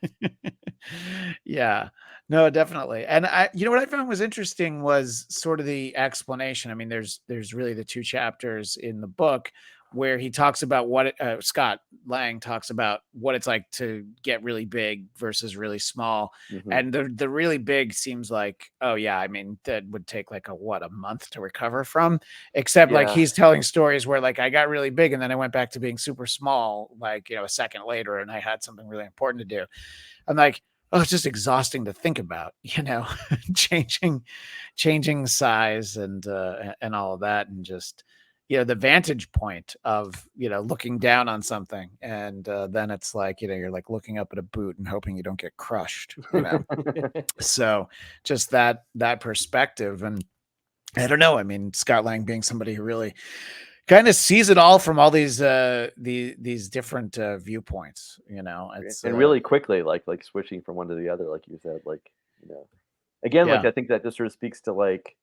yeah. No, definitely. And what I found was interesting was sort of the explanation. I mean, there's really the 2 chapters in the book where he talks about what Scott Lang talks about what it's like to get really big versus really small. Mhm. And the really big seems like, oh yeah, I mean, that would take like a month to recover from, except like Yeah. he's telling stories where like I got really big and then I went back to being super small, like, a second later, and I had something really important to do. I'm like, oh, it's just exhausting to think about, changing size and all of that. And just, the vantage point of, looking down on something. And then it's like, you're like looking up at a boot and hoping you don't get crushed, So just that perspective. And I don't know. I mean, Scott Lang being somebody who really kind of sees it all from all these different viewpoints, it's and really quickly, like switching from one to the other, like you said, like again, like Yeah. I think that just sort of speaks to like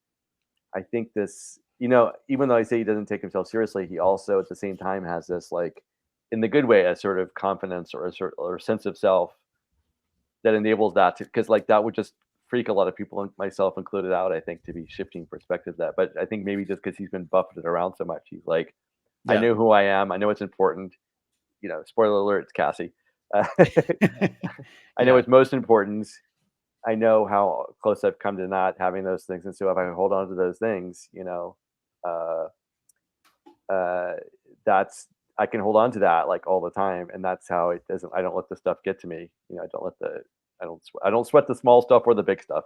I think this, even though I say he doesn't take himself seriously, he also at the same time has this like in the good way a sort of confidence or or sense of self that enables that to because like that would just freak a lot of people and myself included out, I think, to be shifting perspective that. But I think maybe just because he's been buffeted around so much, he's like, I Yeah. know who I am, I know it's important. Spoiler alert, it's Cassie. I know Yeah. it's most important. I know how close I've come to not having those things, and so if I hold on to those things, uh, uh, that's I can hold on to that like all the time, and that's how it doesn't. I don't let the stuff get to me. I don't let the I don't sweat the small stuff or the big stuff.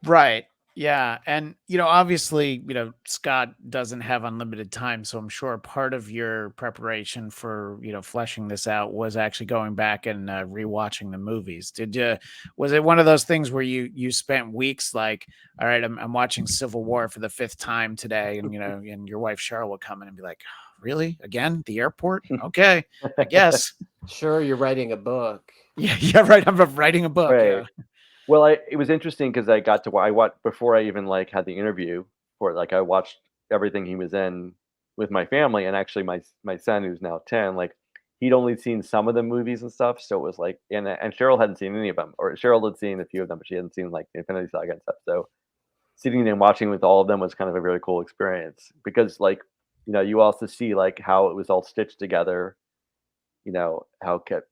Right. Yeah. And, obviously, Scott doesn't have unlimited time. So I'm sure part of your preparation for, fleshing this out was actually going back and rewatching the movies. Was it one of those things where you spent weeks like, all right, I'm watching Civil War for the 5th time today. And, and your wife Cheryl would come in and be like, really? Again? The airport? Okay, I guess. Sure, you're writing a book. Yeah. Yeah. Right. I'm writing a book. Right. Yeah. Well, it was interesting because I got to I watched before I even like had the interview for it. Like I watched everything he was in with my family, and actually my son who's now 10, like he'd only seen some of the movies and stuff, so it was like and Cheryl hadn't seen any of them, or Cheryl had seen a few of them, but she hadn't seen like the Infinity Saga and stuff. So sitting and watching with all of them was kind of a very cool experience because like you also see like how it was all stitched together. How kept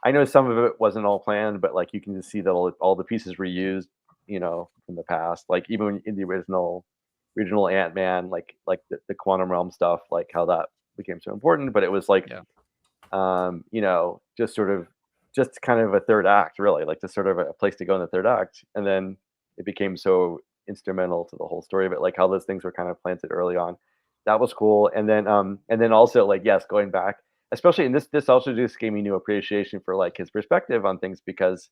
I know some of it wasn't all planned, but like you can just see that all the pieces were used, from the past. Like even in the original Ant-Man, like the quantum realm stuff, like how that became so important. But it was like, Yeah. just sort of just kind of a third act, really, like just sort of a place to go in the third act, and then it became so instrumental to the whole story of it, like how those things were kind of planted early on. That was cool, and then also like yes, going back especially in this also just gave me new appreciation for like his perspective on things because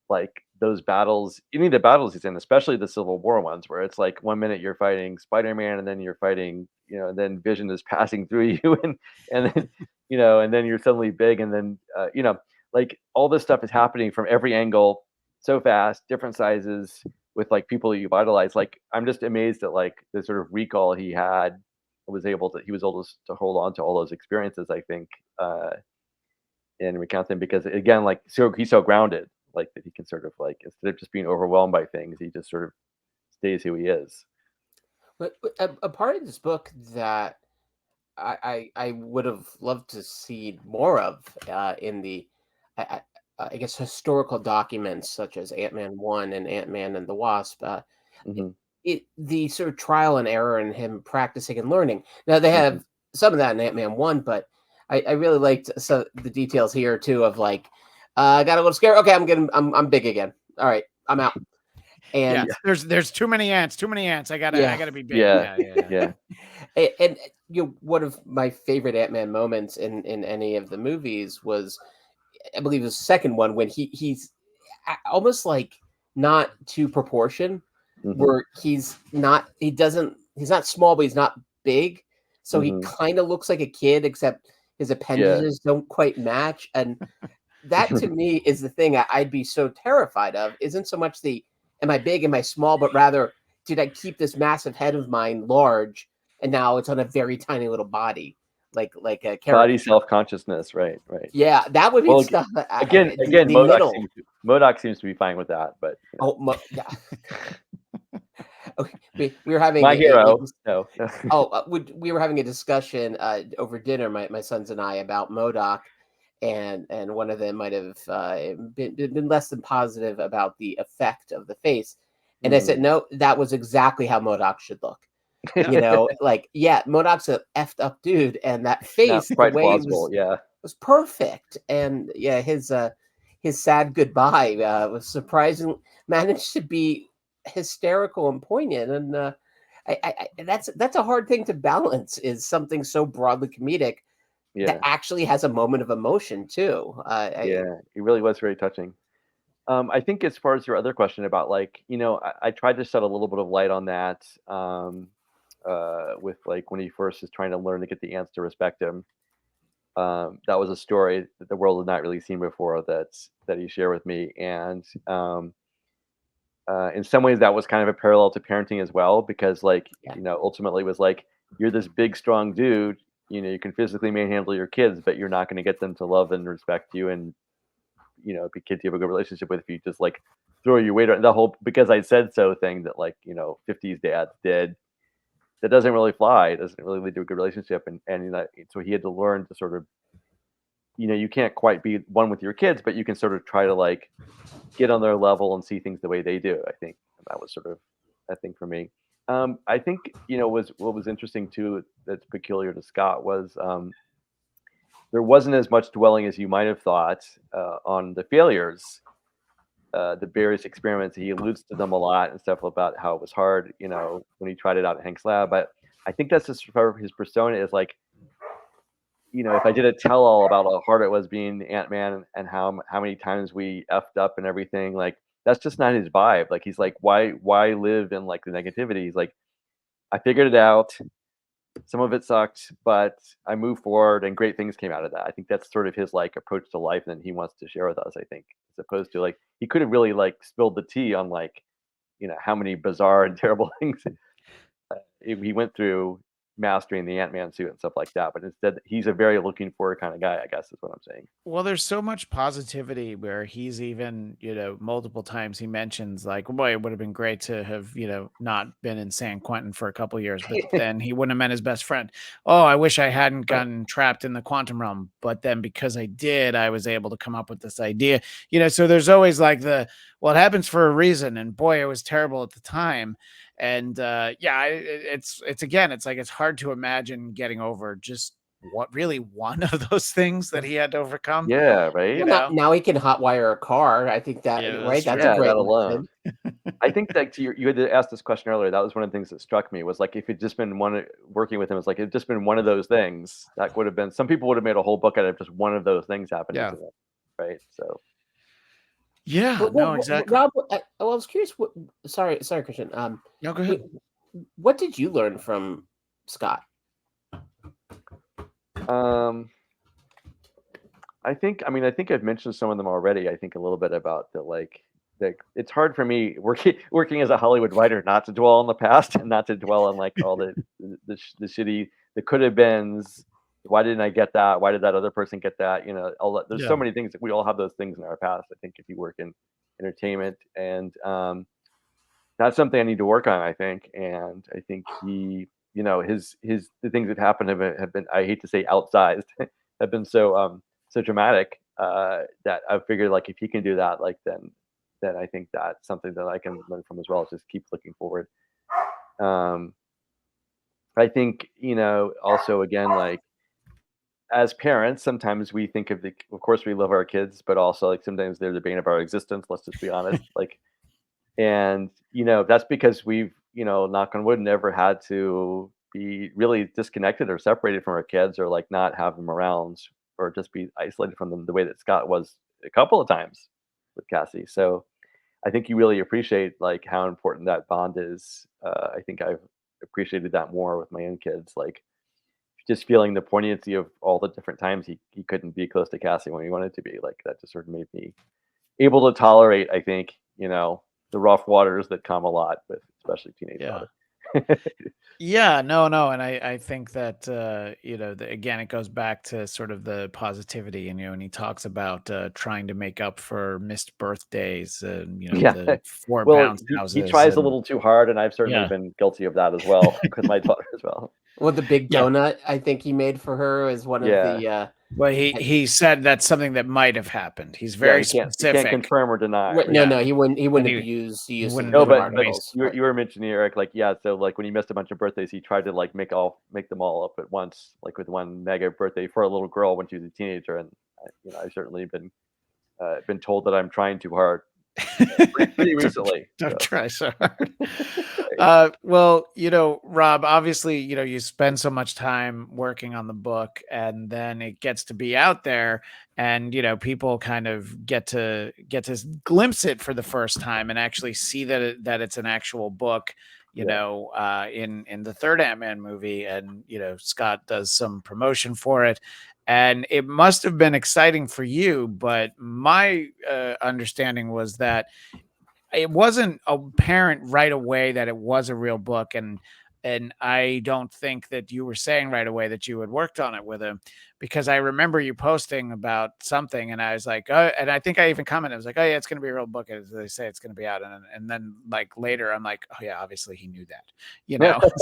like those battles, any of the battles he's in, especially the Civil War ones, where it's like one minute you're fighting Spider-Man and then you're fighting, and then Vision is passing through you and then and then you're suddenly big and then like all this stuff is happening from every angle so fast, different sizes with like people you idolize. Like I'm just amazed at like the sort of recall he had he was able to hold on to all those experiences, I think, and recount them because again, like so he's so grounded, like that he can sort of like instead of just being overwhelmed by things, he just sort of stays who he is. But a part of this book that I would have loved to see more of in the I, I guess historical documents such as Ant-Man 1 and Ant-Man and the Wasp. Hmm. The sort of trial and error and him practicing and learning. Now they Hmm. have some of that in Ant-Man 1, but I really liked the details here too of like I got a little scared. Okay, I'm big again. All right, I'm out. And there's too many ants. I gotta be big. Yeah. Yeah. and one of my favorite Ant-Man moments in any of the movies was, I believe, the second one when he's almost like not to proportion, Hmm. where he's not small, but he's not big, so he Hmm. kind of looks like a kid, except his appendages don't quite match. And that to me is the thing I'd be so terrified of. Isn't so much the am I big, am I small, but rather did I keep this massive head of mine large, and now it's on a very tiny little body, like a character. Body self-consciousness, right. Yeah, that would be Well, stuff. again, The middle. MODOK seems to be fine with that, but Yeah. Okay, we were having my hero. No. we were having a discussion over dinner, my sons and I, about MODOK, and one of them might have been less than positive about the effect of the face, and I said no, that was exactly how MODOK should look. Like MODOK's a effed up dude, and that face, the quite way plausible, was perfect, and his sad goodbye was surprising, managed to be hysterical and poignant, and that's a hard thing to balance, is something so broadly comedic that actually has a moment of emotion too. It really was very touching. I think as far as your other question about like, I tried to shed a little bit of light on that with like when he first is trying to learn to get the ants to respect him. That was a story that the world had not really seen before that he shared with me, and in some ways that was kind of a parallel to parenting as well, because like ultimately it was like, you're this big strong dude, you can physically manhandle your kids, but you're not going to get them to love and respect you and be kids you have a good relationship with if you just like throw your weight around. The whole because I said so thing that like 50s dads did, that doesn't really fly. It doesn't really lead to a good relationship, and so he had to learn to sort of you can't quite be one with your kids, but you can sort of try to like get on their level and see things the way they do. I think that was sort of a thing for me. I think was what was interesting too, that's peculiar to Scott, was there wasn't as much dwelling as you might have thought on the failures, the various experiments. He alludes to them a lot and stuff about how it was hard, when he tried it out at Hank's lab. But I think that's just part of his persona, is like, if I did a tell all about how hard it was being Ant-Man and how many times we effed up and everything, like that's just not his vibe. Like he's like, why live in like the negativity? He's like, I figured it out. Some of it sucked, but I moved forward and great things came out of that. I think that's sort of his like approach to life that he wants to share with us, I think, as opposed to like, he could have really like spilled the tea on like, how many bizarre and terrible things he went through mastering the Ant-Man suit and stuff like that. But instead, he's a very looking forward kind of guy, I guess is what I'm saying. Well, there's so much positivity where he's even, multiple times he mentions like, boy, it would have been great to have, not been in San Quentin for a couple of years, but then he wouldn't have met his best friend. Oh, I wish I hadn't gotten trapped in the quantum realm, but then because I did, I was able to come up with this idea, so there's always like it happens for a reason. And boy, it was terrible at the time. And it's again, it's like, it's hard to imagine getting over just really one of those things that he had to overcome. Yeah, right. Now he can hotwire a car. I think that right. That's a great that alone. I think that you had to ask this question earlier. That was one of the things that struck me, was like, if it just been working with him, it's like it just been one of those things that would have been. Some people would have made a whole book out of just one of those things happening to them, right? So. Yeah, no, exactly. Rob, I was curious. Sorry, Christian. No, go ahead. What did you learn from Scott? I think I've mentioned some of them already. I think a little bit about it's hard for me working as a Hollywood writer not to dwell on the past and not to dwell on like all the shitty, the could have beens, why didn't I get that? Why did that other person get that? There's so Yeah. many things that we all have those things in our past. I think if you work in entertainment, and that's something I need to work on, I think. And I think the things that happened have been, I hate to say outsized, have been so dramatic, that I figured, like, if he can do that, like, then I think that's something that I can learn from as well. Just keep looking forward. Um, I think, also, again, like, as parents, sometimes we think of course we love our kids, but also, like, sometimes they're the bane of our existence. Let's just be honest. Like, and that's because we've, knock on wood, never had to be really disconnected or separated from our kids, or like not have them around, or just be isolated from them the way that Scott was a couple of times with Cassie. So I think you really appreciate, like, how important that bond is. I think I've appreciated that more with my own kids. Like, just feeling the poignancy of all the different times he couldn't be close to Cassie when he wanted to be. Like, that just sort of made me able to tolerate, I think, the rough waters that come a lot with especially teenage Yeah. daughter. Yeah, no, and I think that again, it goes back to sort of the positivity, and he talks about trying to make up for missed birthdays, and Yeah. the four Well, bounce he houses, tries a and little too hard, and I've certainly yeah, been guilty of that as well with my daughter as well. Well, the big yeah. donut I think he made for her is one of Yeah. the. Well, he said that's something that might have happened. He's Yeah, very he can't specific. confirm or deny, No, right? Yeah, no, he wouldn't and abuse the he use of wouldn't No, food put but on waste. particles. you were mentioning, Eric, like, yeah, so, like, when he missed a bunch of birthdays, he tried to, like, make them all up at once, like with one mega birthday for a little girl when she was a teenager. And I've certainly been told that I'm trying too hard pretty recently. Don't So, try so hard. right. Well, Rob, obviously, you spend so much time working on the book, and then it gets to be out there, and people kind of get to glimpse it for the first time and actually see that it's an actual book. Yeah. In the third Ant-Man movie, and Scott does some promotion for it, and it must have been exciting for you. But my understanding was that it wasn't apparent right away that it was a real book, and I don't think that you were saying right away that you had worked on it with him, because I remember you posting about something, and I was like, oh, and I think I even commented, I was like, oh yeah, it's going to be a real book, as they say it's going to be out, and then, like, later I'm like, oh yeah, obviously he knew that.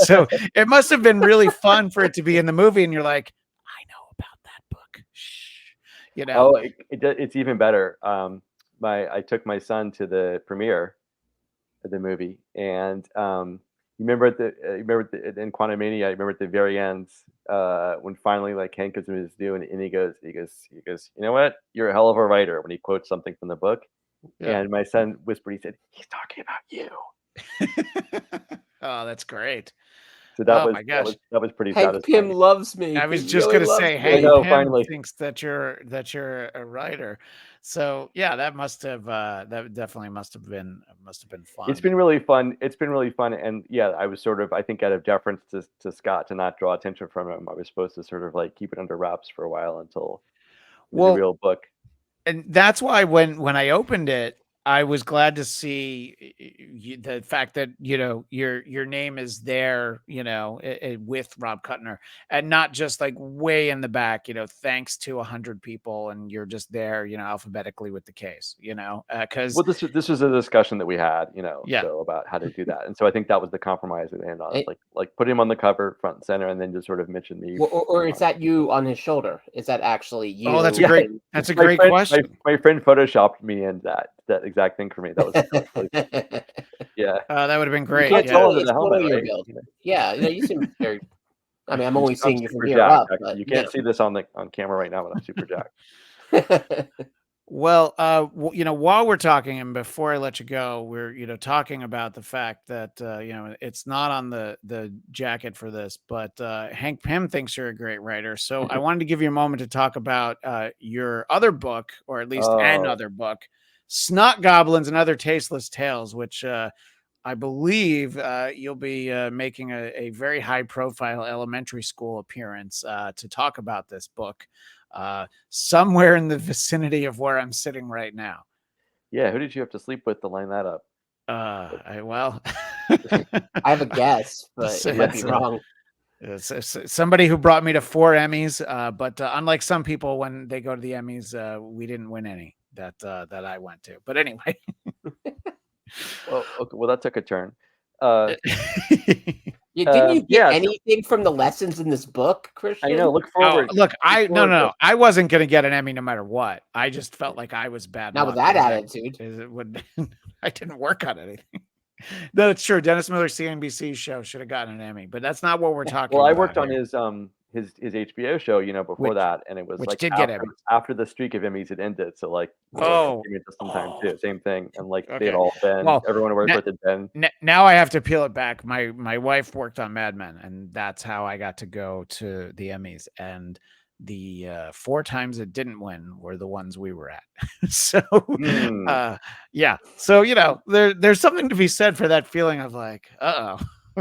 So it must have been really fun for it to be in the movie, and you're like, I know about that book. Shh. Oh, it's even better. I took my son to the premiere of the movie, and you remember in Quantumania, I remember at the very end, when finally, like, Hank gives him his due, and he goes, you know what? You're a hell of a writer, when he quotes something from the book. Yeah. And my son whispered, he said, he's talking about you. Oh, that's great. So Oh my gosh. that was pretty Hank Pym satisfying. loves me. I was He just really gonna loves say I me. Hank know, Pym finally. thinks that you're a writer. So yeah, that must have that definitely must have been It's fun. been really fun. It's been really fun. And yeah, I was sort of, I think, out of deference to Scott, to not draw attention from him, I was supposed to sort of, like, keep it under wraps for a while until it was a Well, real book. and that's why when I opened it, I was glad to see the fact that your name is there, with Rob Kutner, and not just like way in the back, thanks to 100 people, and you're just there, alphabetically with the case, because Well, this was a discussion that we had, yeah, so about how to do that. And so I think that was the compromise we landed on. Eh, It's like put him on the cover front and center, and then just sort of mention me. or is that you on his shoulder? Is that actually oh, that's a you? Yeah, great And that's a my great friend question. my friend photoshopped me in that exact thing for me. That was really fun. Yeah. That would have been You great. can't it's Yeah. tell totally, under it's the helmet, totally your right? build. Yeah, you seem very. I mean, I'm I'm only I'm seeing you from super here jacked, up, but actually. You can't see this on camera right now, but I'm super jacked. Well, while we're talking, and before I let you go, we're talking about the fact that it's not on the jacket for this, but Hank Pym thinks you're a great writer. So I wanted to give you a moment to talk about your other book, or at least Oh, another book, Snot, Goblins, and Other Tasteless Tales, which I believe you'll be making a very high profile elementary school appearance to talk about this book, somewhere in the vicinity of where I'm sitting right now. yeah. Who did you have to sleep with to line that up? Well, I have a guess, but so it might be it's Yeah. wrong. Somebody who brought me to 4 Emmys, but unlike some people, when they go to the Emmys, we didn't win any that I went to. But anyway, Well, okay, well, that took a turn. Uh, Yeah, didn't you get yeah, so anything from the lessons in this book, I Christian? know. Look oh, forward. look, Look no, forward to. I wasn't going to get an Emmy no matter what. I just felt like I was bad Not with luck. that attitude. It would. I didn't work on anything. That's true. Dennis Miller's CNBC show should have gotten an Emmy, but that's not what we're talking Well, I about worked on here. his HBO show, before Which that, and it was like did get Emmys. after the streak of Emmys had ended. So like, Oh, gave me just in time too. Same thing, and like they'd okay. all been Well, everyone I worked with had been. now I have to peel it back. My wife worked on Mad Men, and that's how I got to go to the Emmys. And the 4 times it didn't win were the ones we were at. So yeah. So there's something to be said for that feeling of like,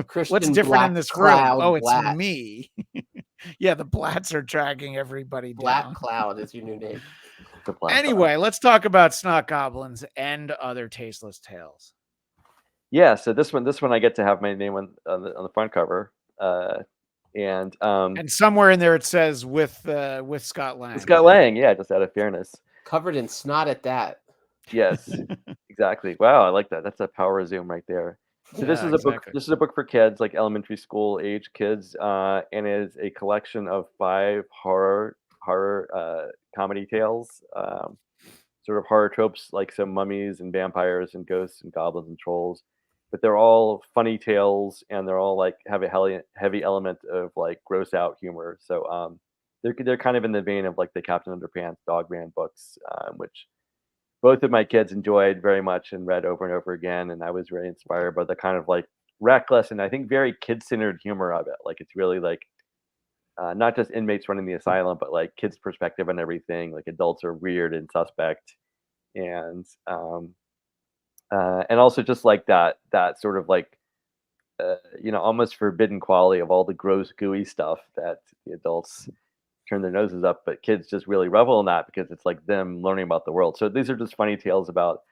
Christian what's different Black in this Cloud room? Oh, it's Blatt. me. Yeah, the Blatts are dragging everybody Black down. Cloud is your new name. The Black Anyway, let's talk about Snot Goblins and other tasteless tales. Yeah, so this one I get to have my name on the front cover, and somewhere in there it says with Scott Lang. Scott Lang, yeah, just out of fairness. Covered in snot at that. Yes, exactly. Wow, I like that. That's a power zoom right there. So this is a book. This is a book for kids, like elementary school age kids, and is a collection of 5 horror comedy tales, sort of horror tropes like some mummies and vampires and ghosts and goblins and trolls, but they're all funny tales and they're all like have a heavy element of like gross out humor. So they're kind of in the vein of like the Captain Underpants Dogman books, which both of my kids enjoyed very much and read over and over again, and I was very inspired by the kind of like reckless and I think very kid-centered humor of it. Like it's really like not just inmates running the asylum, but like kids' perspective on everything. Like adults are weird and suspect, and also just like that sort of like almost forbidden quality of all the gross gooey stuff that the adults turn their noses up, but kids just really revel in that because it's like them learning about the world. So these are just funny tales about,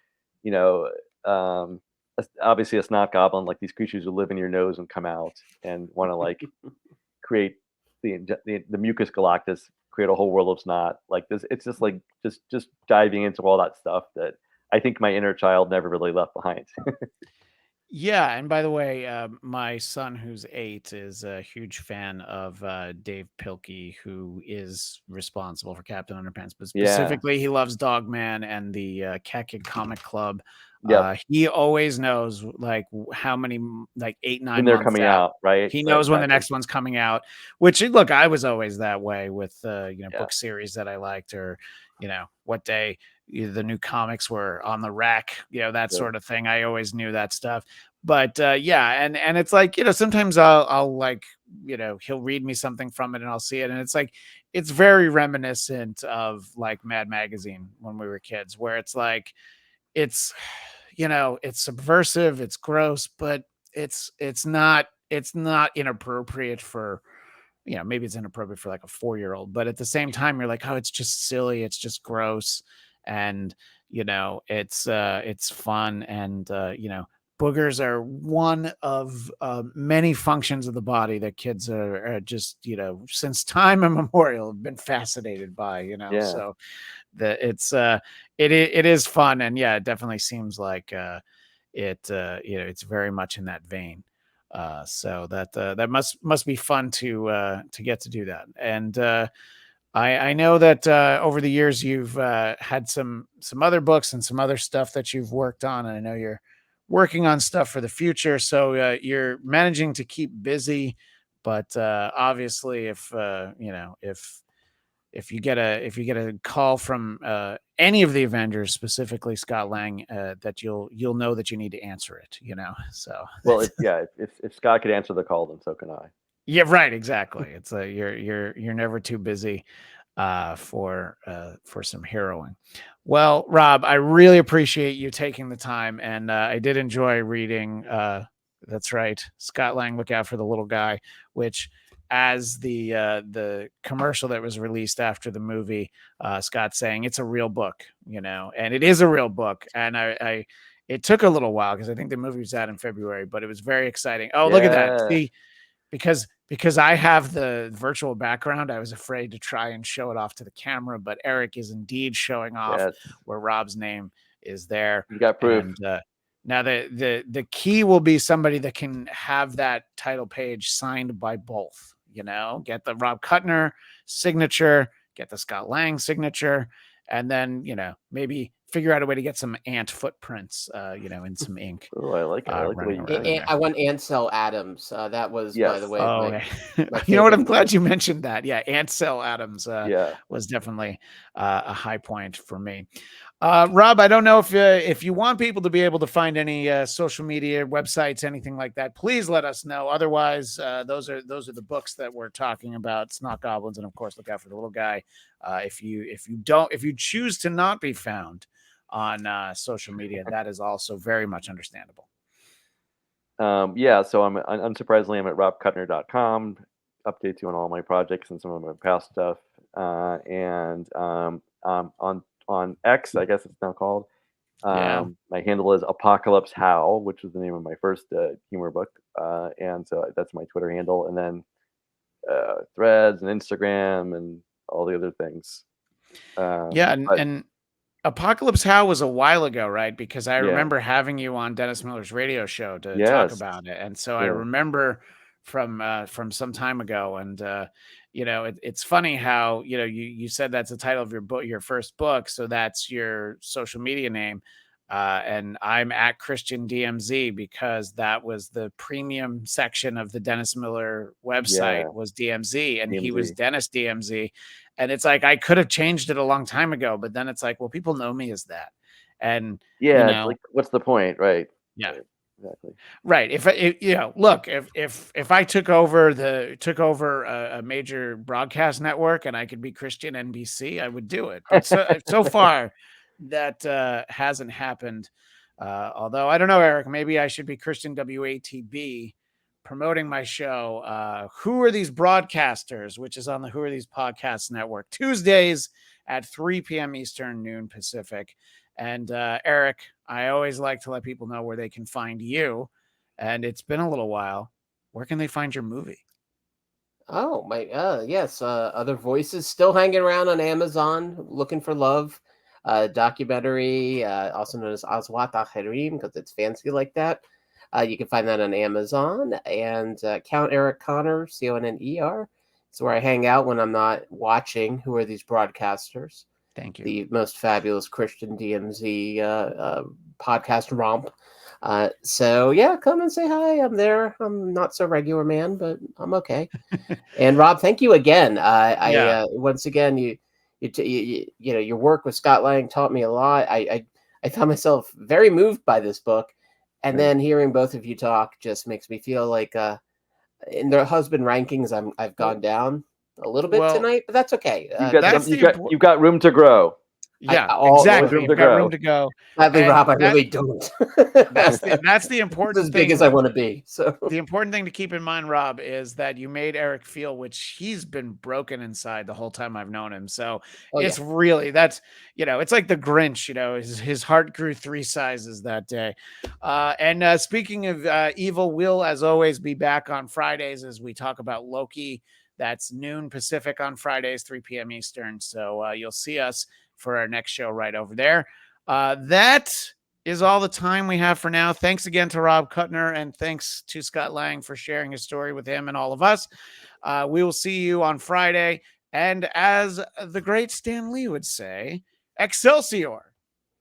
obviously a snot goblin, like these creatures who live in your nose and come out and want to like create the mucus galactus, create a whole world of snot. Like this, it's just like just diving into all that stuff that I think my inner child never really left behind. Yeah, and by the way, my son, who's 8, is a huge fan of Dave Pilkey, who is responsible for Captain Underpants, but specifically, he loves Dogman and the Cat Kid Comic Club. He always knows like how many, like 8, 9 when they're months coming out, right? He knows when the next one's coming out. Which look, I was always that way with book series that I liked, or what day the new comics were on the rack, that sort of thing. I always knew that stuff. But and it's like, sometimes I'll like, he'll read me something from it and I'll see it, and it's like it's very reminiscent of like Mad Magazine when we were kids, where it's like it's it's subversive, it's gross, but it's not inappropriate for maybe it's inappropriate for like a 4-year-old, but at the same time you're like, oh, it's just silly, it's just gross, and it's fun, and boogers are one of many functions of the body that kids are just since time immemorial have been fascinated by. So it is fun, and it definitely seems like it's very much in that vein. So that must be fun to get to do that. And I know that over the years you've had some other books and some other stuff that you've worked on, and I know you're working on stuff for the future. So you're managing to keep busy, but obviously, if if you get a call from any of the Avengers, specifically Scott Lang, that you'll know that you need to answer it. So well, if Scott could answer the call, then so can I. Yeah, right. Exactly. It's you're never too busy for some heroing. Well, Rob, I really appreciate you taking the time, and I did enjoy reading. That's right, Scott Lang, Look Out for the Little Guy, which, as the commercial that was released after the movie, Scott saying it's a real book, and it is a real book, and I it took a little while because I think the movie was out in February, but it was very exciting. Oh, look at that! See, because I have the virtual background, I was afraid to try and show it off to the camera, but Eric is indeed showing off Yes. where Rob's name is there. You got proof. And now the key will be somebody that can have that title page signed by both. Get the Rob Kutner signature, get the Scott Lang signature, and then maybe figure out a way to get some ant footprints, in some ink. Oh, I like it. I like the way you running think. around I want Ansel Adams. That was, by Yes. the way, Oh, my you know what? I'm favorite. glad you mentioned that. Yeah, Ansel Adams Yeah. was definitely a high point for me. Rob, I don't know if you want people to be able to find any social media websites, anything like that. Please let us know. Otherwise, those are the books that we're talking about. Snot, Goblins, and of course, look out for the little guy. If you choose to not be found on social media, that is also very much understandable. Yeah, so I'm unsurprisingly I'm at robkutner.com. Updates you on all my projects and some of my past stuff. And on X, I guess it's now called. Yeah. My handle is Apocalypse How, which was the name of my first humor book. And so that's my Twitter handle. And then Threads and Instagram and all the other things. Yeah, and Apocalypse How was a while ago, right? Because I Yeah. remember having you on Dennis Miller's radio show to talk Yes. about it, and so I Yeah. remember from some time ago. And it's funny how you said that's the title of your book, your first book, so that's your social media name. And I'm at Christian DMZ because that was the premium section of the Dennis Miller website. Yeah. Was DMZ, and he was DMZ. Dennis DMZ. And it's like I could have changed it a long time ago, but then it's like, well, people know me as that. And Yeah, it's like, what's the point, right? yeah, Right. Exactly. right. Look, if I took over a major broadcast network and I could be Christian NBC, I would do it. But so far, that hasn't happened. Although I don't know, Eric, maybe I should be Christian WATB promoting my show. Who Are These Broadcasters, which is on the Who Are These Podcasts Network, Tuesdays at 3 p.m. Eastern, noon Pacific. And Eric, I always like to let people know where they can find you. And it's been a little while. Where can they find your movie? Oh my, yes. Other Voices still hanging around on Amazon, looking for love. Documentary, also known as Aswata Harim, because it's fancy like that. You can find that on Amazon. And Count Eric Conner, Conner. It's where I hang out when I'm not watching Who Are These Broadcasters. Thank you. The most fabulous Christian DMZ podcast romp. So yeah, come and say hi. I'm there. I'm not so regular, man, but I'm okay. And Rob, thank you again. Yeah. Once again, your work with Scott Lang taught me a lot. I found myself very moved by this book, and Right. then hearing both of you talk just makes me feel like in the husband rankings, I've gone down a little bit tonight, but that's okay. You've got room to grow. Yeah, always exactly. room You've to got grow. room to go. Sadly, And Rob, I that- really don't. That's the important It's as big thing. as I want to be. So The important thing to keep in mind, Rob, is that you made Eric feel, which he's been broken inside the whole time I've known him. So it's really, that's, it's like the Grinch, his heart grew 3 sizes that day. And speaking of evil, we'll, as always, be back on Fridays as we talk about Loki. That's noon Pacific on Fridays, 3 p.m. Eastern. So you'll see us for our next show right over there. That is all the time we have for now. Thanks again to Rob Kutner, and thanks to Scott Lang for sharing his story with him and all of us. We will see you on Friday. And as the great Stan Lee would say, Excelsior.